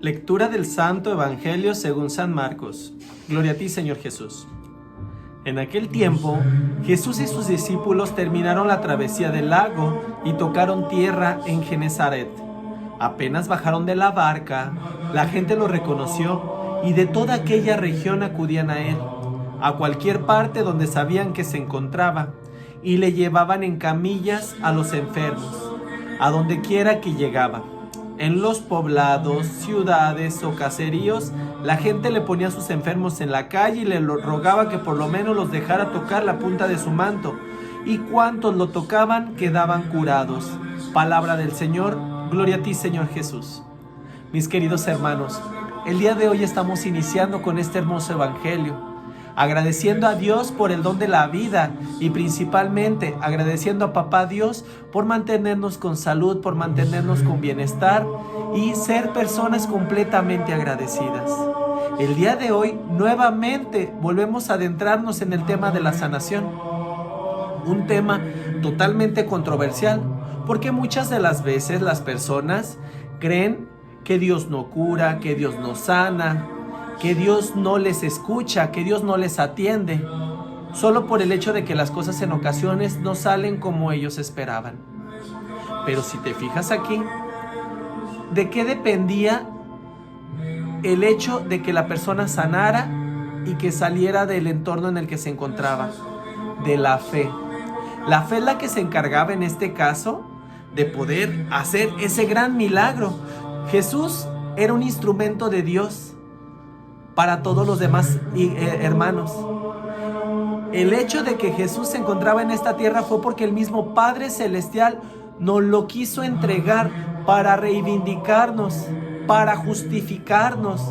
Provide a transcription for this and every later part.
Lectura del Santo Evangelio según San Marcos. Gloria a ti, Señor Jesús. En aquel tiempo, Jesús y sus discípulos terminaron la travesía del lago y tocaron tierra en Genesaret. Apenas bajaron de la barca, la gente lo reconoció y de toda aquella región acudían a él, a cualquier parte donde sabían que se encontraba, y le llevaban en camillas a los enfermos, a donde quiera que llegaba. En los poblados, ciudades o caseríos, la gente le ponía a sus enfermos en la calle y le rogaba que por lo menos los dejara tocar la punta de su manto, y cuantos lo tocaban quedaban curados. Palabra del Señor, gloria a ti, Señor Jesús. Mis queridos hermanos, el día de hoy estamos iniciando con este hermoso evangelio, agradeciendo a Dios por el don de la vida y principalmente agradeciendo a Papá Dios por mantenernos con salud, por mantenernos con bienestar y ser personas completamente agradecidas. El día de hoy nuevamente volvemos a adentrarnos en el tema de la sanación, un tema totalmente controversial porque muchas de las veces las personas creen que Dios no cura, que Dios no sana, que Dios no les escucha, que Dios no les atiende, solo por el hecho de que las cosas en ocasiones no salen como ellos esperaban. Pero si te fijas aquí, ¿de qué dependía el hecho de que la persona sanara y que saliera del entorno en el que se encontraba? De la fe. La fe es la que se encargaba en este caso de poder hacer ese gran milagro. Jesús era un instrumento de Dios para todos los demás hermanos. El hecho de que Jesús se encontraba en esta tierra fue porque el mismo Padre Celestial nos lo quiso entregar para reivindicarnos, para justificarnos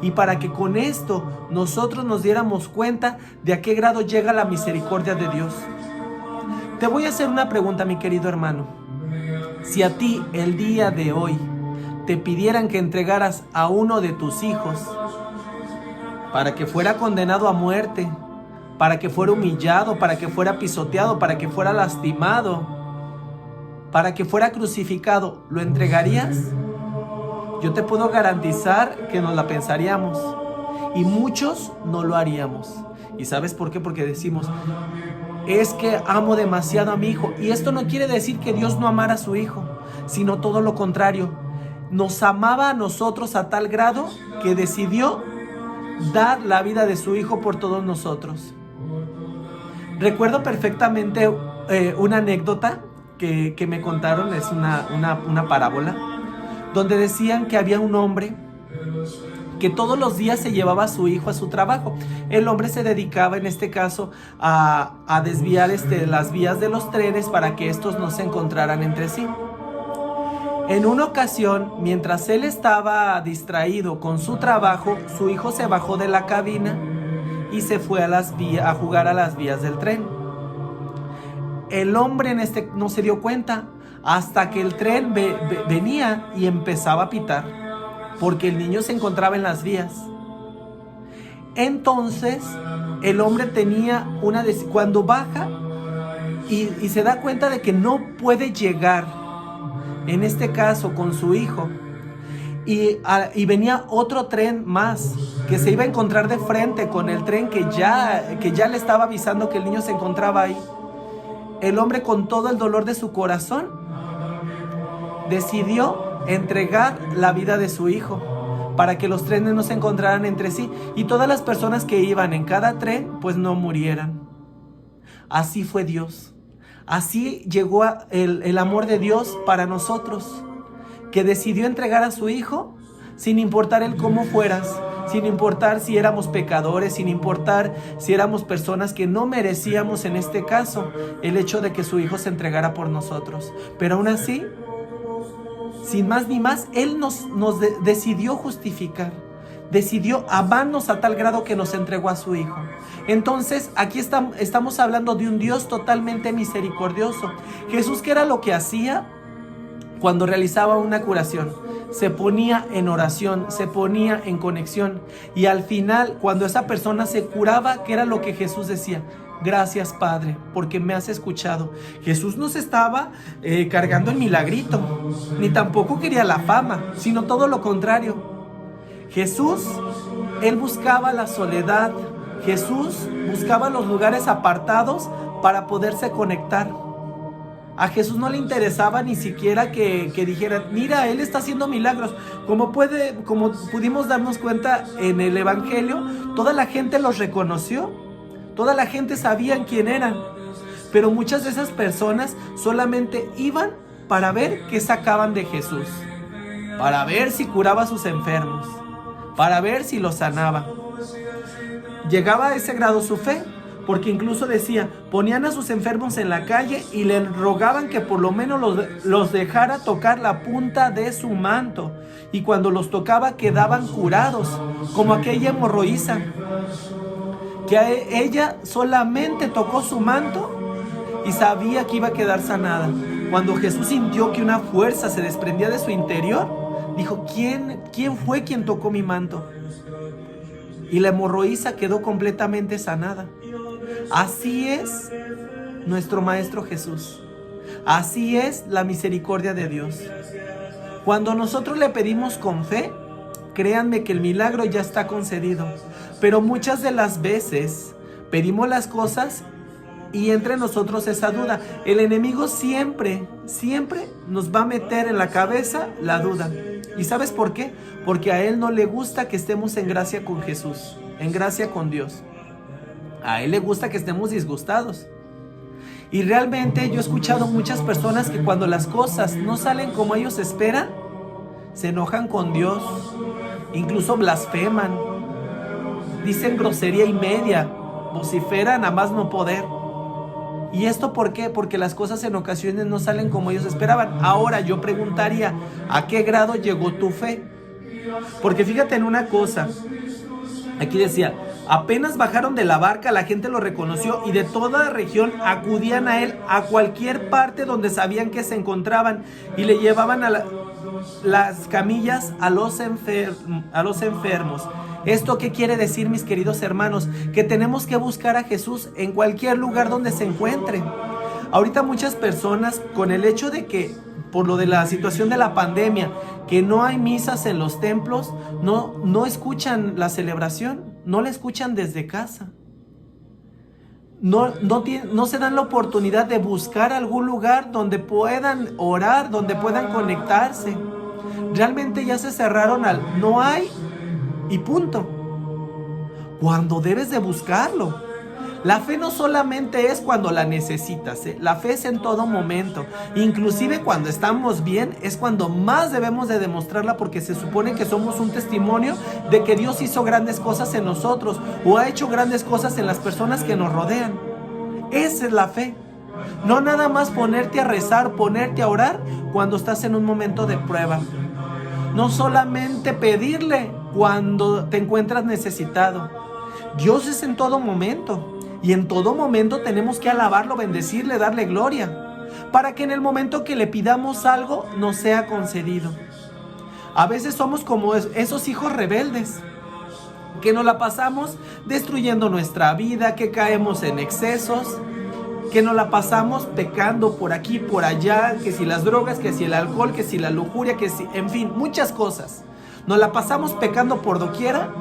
y para que con esto nosotros nos diéramos cuenta de a qué grado llega la misericordia de Dios. Te voy a hacer una pregunta, mi querido hermano. Si a ti el día de hoy te pidieran que entregaras a uno de tus hijos para que fuera condenado a muerte, para que fuera humillado, para que fuera pisoteado, para que fuera lastimado, para que fuera crucificado, ¿lo entregarías? Yo te puedo garantizar que nos la pensaríamos y muchos no lo haríamos. ¿Y sabes por qué? Porque decimos, es que amo demasiado a mi hijo. Y esto no quiere decir que Dios no amara a su hijo, sino todo lo contrario. Nos amaba a nosotros a tal grado que decidió dar la vida de su hijo por todos nosotros. Recuerdo perfectamente una anécdota que me contaron, es una parábola, donde decían que había un hombre que todos los días se llevaba a su hijo a su trabajo. El hombre se dedicaba en este caso a desviar las vías de los trenes para que estos no se encontraran entre sí. En una ocasión, mientras él estaba distraído con su trabajo, su hijo se bajó de la cabina y se fue a jugar a las vías del tren. El hombre no se dio cuenta hasta que el tren venía y empezaba a pitar, porque el niño se encontraba en las vías. Entonces, el hombre tenía cuando baja y se da cuenta de que no puede llegar, en este caso con su hijo, y venía otro tren más que se iba a encontrar de frente con el tren que ya le estaba avisando que el niño se encontraba ahí. El hombre, con todo el dolor de su corazón, decidió entregar la vida de su hijo para que los trenes no se encontraran entre sí y todas las personas que iban en cada tren pues no murieran. Así fue Dios. Así llegó el amor de Dios para nosotros, que decidió entregar a su hijo sin importar el cómo fueras, sin importar si éramos pecadores, sin importar si éramos personas que no merecíamos, en este caso, el hecho de que su hijo se entregara por nosotros. Pero aún así, sin más ni más, Él nos decidió justificar. Decidió amarnos a tal grado que nos entregó a su hijo. Entonces, aquí estamos hablando de un Dios totalmente misericordioso. Jesús, ¿qué era lo que hacía cuando realizaba una curación? Se ponía en oración, se ponía en conexión. Y al final, cuando esa persona se curaba, ¿qué era lo que Jesús decía? Gracias, Padre, porque me has escuchado. Jesús no se estaba cargando el milagrito, ni tampoco quería la fama, sino todo lo contrario. Jesús, Él buscaba la soledad. Jesús buscaba los lugares apartados para poderse conectar. A Jesús no le interesaba ni siquiera que dijeran, mira, Él está haciendo milagros. Como pudimos darnos cuenta en el Evangelio, toda la gente los reconoció. Toda la gente sabía quién eran. Pero muchas de esas personas solamente iban para ver qué sacaban de Jesús. Para ver si curaba a sus enfermos. Para ver si los sanaba. Llegaba a ese grado su fe, porque incluso decía, ponían a sus enfermos en la calle y le rogaban que por lo menos los dejara tocar la punta de su manto. Y cuando los tocaba quedaban curados, como aquella hemorroísa, que ella solamente tocó su manto y sabía que iba a quedar sanada. Cuando Jesús sintió que una fuerza se desprendía de su interior, dijo, ¿quién fue quien tocó mi manto? Y la hemorroísa quedó completamente sanada. Así es nuestro Maestro Jesús. Así es la misericordia de Dios. Cuando nosotros le pedimos con fe, créanme que el milagro ya está concedido. Pero muchas de las veces pedimos las cosas y entre nosotros esa duda. El enemigo siempre nos va a meter en la cabeza la duda. ¿Y sabes por qué? Porque a él no le gusta que estemos en gracia con Jesús, en gracia con Dios. A él le gusta que estemos disgustados. Y realmente yo he escuchado muchas personas que cuando las cosas no salen como ellos esperan, se enojan con Dios, incluso blasfeman, dicen grosería y media, vociferan a más no poder. ¿Y esto por qué? Porque las cosas en ocasiones no salen como ellos esperaban. Ahora yo preguntaría, ¿a qué grado llegó tu fe? Porque fíjate en una cosa, aquí decía, apenas bajaron de la barca, la gente lo reconoció y de toda la región acudían a él a cualquier parte donde sabían que se encontraban y le llevaban a las camillas a los enfermos. ¿Esto qué quiere decir, mis queridos hermanos? Que tenemos que buscar a Jesús en cualquier lugar donde se encuentre. Ahorita muchas personas, con el hecho de que, por lo de la situación de la pandemia, que no hay misas en los templos, no escuchan la celebración, no la escuchan desde casa. No se dan la oportunidad de buscar algún lugar donde puedan orar, donde puedan conectarse. Realmente ya se cerraron al no hay y punto. Cuando debes de buscarlo. La fe no solamente es cuando la necesitas, la fe es en todo momento. Inclusive cuando estamos bien es cuando más debemos de demostrarla, porque se supone que somos un testimonio de que Dios hizo grandes cosas en nosotros o ha hecho grandes cosas en las personas que nos rodean. Esa es la fe. No nada más ponerte a rezar, ponerte a orar cuando estás en un momento de prueba. No solamente pedirle cuando te encuentras necesitado. Dios es en todo momento. Y en todo momento tenemos que alabarlo, bendecirle, darle gloria, para que en el momento que le pidamos algo nos sea concedido. A veces somos como esos hijos rebeldes, que nos la pasamos destruyendo nuestra vida, que caemos en excesos, que nos la pasamos pecando por aquí, por allá, que si las drogas, que si el alcohol, que si la lujuria, que si, en fin, muchas cosas. Nos la pasamos pecando por doquiera.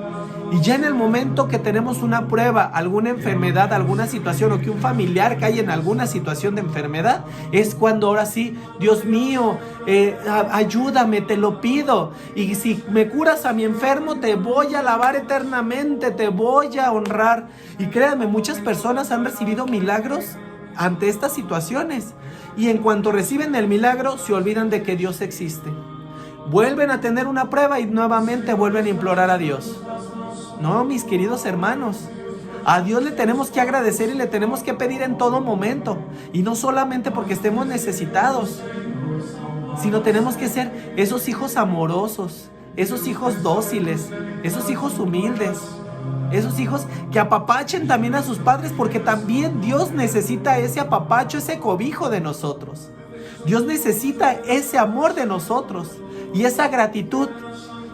Y ya en el momento que tenemos una prueba, alguna enfermedad, alguna situación, o que un familiar cae en alguna situación de enfermedad, es cuando ahora sí, Dios mío, ayúdame, te lo pido. Y si me curas a mi enfermo, te voy a alabar eternamente, te voy a honrar. Y créanme, muchas personas han recibido milagros ante estas situaciones. Y en cuanto reciben el milagro, se olvidan de que Dios existe. Vuelven a tener una prueba y nuevamente vuelven a implorar a Dios. No, mis queridos hermanos, a Dios le tenemos que agradecer y le tenemos que pedir en todo momento. Y no solamente porque estemos necesitados, sino tenemos que ser esos hijos amorosos, esos hijos dóciles, esos hijos humildes, esos hijos que apapachen también a sus padres, porque también Dios necesita ese apapacho, ese cobijo de nosotros. Dios necesita ese amor de nosotros y esa gratitud.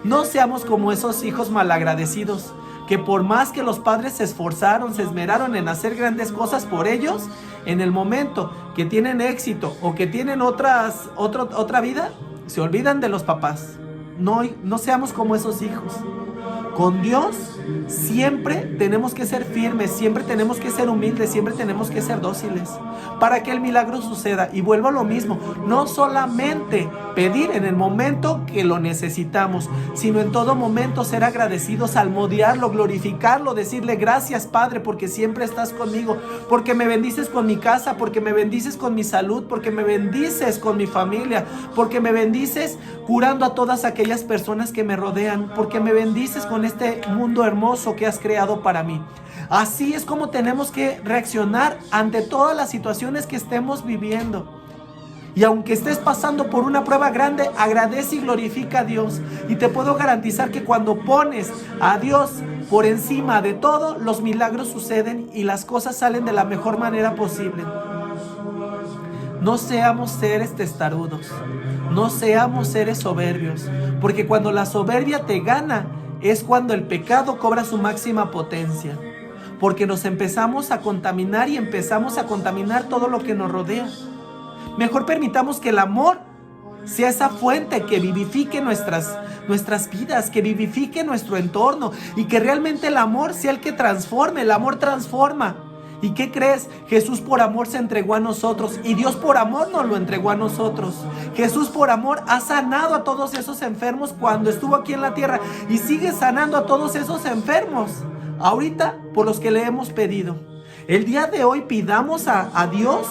No seamos como esos hijos malagradecidos que por más que los padres se esforzaron, se esmeraron en hacer grandes cosas por ellos, en el momento que tienen éxito o que tienen otra vida, se olvidan de los papás. No seamos como esos hijos. Con Dios siempre tenemos que ser firmes, siempre tenemos que ser humildes, siempre tenemos que ser dóciles para que el milagro suceda. Y vuelvo a lo mismo, no solamente pedir en el momento que lo necesitamos, sino en todo momento ser agradecidos, salmodiarlo, glorificarlo, decirle gracias Padre porque siempre estás conmigo, porque me bendices con mi casa, porque me bendices con mi salud, porque me bendices con mi familia, porque me bendices curando a todas aquellas personas que me rodean, porque me bendices con este mundo hermoso que has creado para mí. Así es como tenemos que reaccionar ante todas las situaciones que estemos viviendo. Y aunque estés pasando por una prueba grande, agradece y glorifica a Dios. Y te puedo garantizar que cuando pones a Dios por encima de todo, los milagros suceden y las cosas salen de la mejor manera posible. No seamos seres testarudos, no seamos seres soberbios, porque cuando la soberbia te gana, es cuando el pecado cobra su máxima potencia, porque nos empezamos a contaminar y empezamos a contaminar todo lo que nos rodea. Mejor permitamos que el amor sea esa fuente que vivifique nuestras vidas, que vivifique nuestro entorno y que realmente el amor sea el que transforme. El amor transforma. ¿Y qué crees? Jesús por amor se entregó a nosotros y Dios por amor nos lo entregó a nosotros. Jesús por amor ha sanado a todos esos enfermos cuando estuvo aquí en la tierra y sigue sanando a todos esos enfermos ahorita por los que le hemos pedido. El día de hoy pidamos a Dios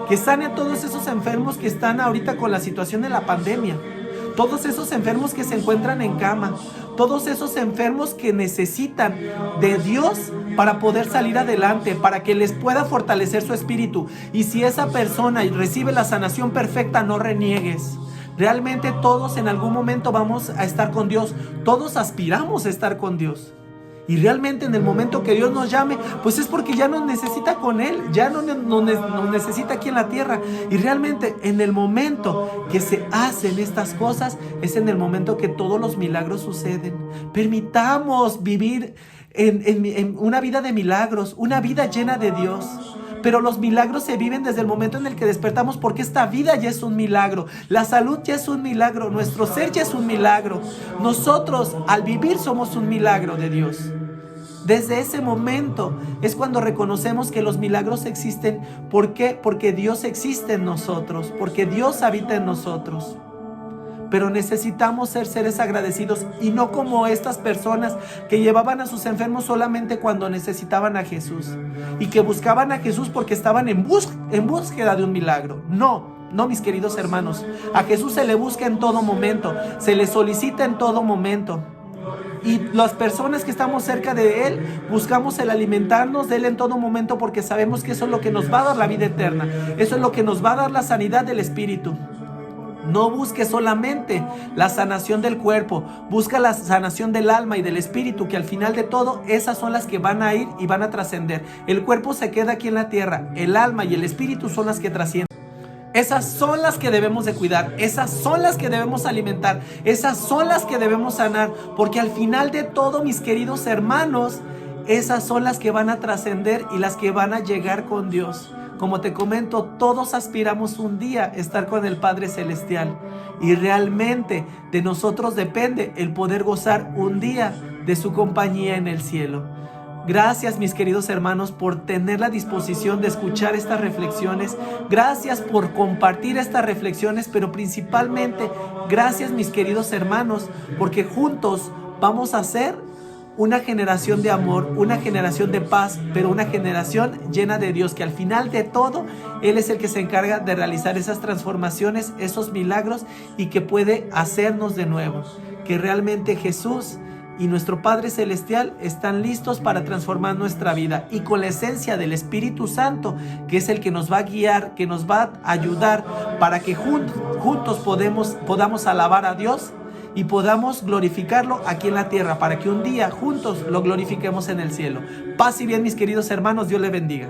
que sane a todos esos enfermos que están ahorita con la situación de la pandemia. Todos esos enfermos que se encuentran en cama, todos esos enfermos que necesitan de Dios para poder salir adelante, para que les pueda fortalecer su espíritu. Y si esa persona recibe la sanación perfecta, no reniegues. Realmente todos en algún momento vamos a estar con Dios, todos aspiramos a estar con Dios. Y realmente en el momento que Dios nos llame, pues es porque ya nos necesita con Él, ya nos necesita aquí en la tierra. Y realmente en el momento que se hacen estas cosas, es en el momento que todos los milagros suceden. Permitamos vivir en una vida de milagros, una vida llena de Dios. Pero los milagros se viven desde el momento en el que despertamos, porque esta vida ya es un milagro, la salud ya es un milagro, nuestro ser ya es un milagro. Nosotros al vivir somos un milagro de Dios. Desde ese momento es cuando reconocemos que los milagros existen. ¿Por qué? Porque Dios existe en nosotros, porque Dios habita en nosotros. Pero necesitamos ser seres agradecidos y no como estas personas que llevaban a sus enfermos solamente cuando necesitaban a Jesús y que buscaban a Jesús porque estaban en búsqueda de un milagro. No, mis queridos hermanos, a Jesús se le busca en todo momento, se le solicita en todo momento. Y las personas que estamos cerca de Él, buscamos el alimentarnos de Él en todo momento, porque sabemos que eso es lo que nos va a dar la vida eterna, eso es lo que nos va a dar la sanidad del espíritu. No busques solamente la sanación del cuerpo, busca la sanación del alma y del espíritu, que al final de todo esas son las que van a ir y van a trascender. El cuerpo se queda aquí en la tierra, el alma y el espíritu son las que trascienden. Esas son las que debemos de cuidar, esas son las que debemos alimentar, esas son las que debemos sanar, porque al final de todo, mis queridos hermanos, esas son las que van a trascender y las que van a llegar con Dios. Como te comento, todos aspiramos un día a estar con el Padre Celestial y realmente de nosotros depende el poder gozar un día de su compañía en el cielo. Gracias, mis queridos hermanos, por tener la disposición de escuchar estas reflexiones. Gracias por compartir estas reflexiones, pero principalmente gracias, mis queridos hermanos, porque juntos vamos a ser una generación de amor, una generación de paz, pero una generación llena de Dios, que al final de todo, Él es el que se encarga de realizar esas transformaciones, esos milagros, y que puede hacernos de nuevo. Que realmente Jesús y nuestro Padre Celestial están listos para transformar nuestra vida, y con la esencia del Espíritu Santo, que es el que nos va a guiar, que nos va a ayudar para que juntos podamos alabar a Dios y podamos glorificarlo aquí en la tierra, para que un día juntos lo glorifiquemos en el cielo. Paz y bien, mis queridos hermanos, Dios les bendiga.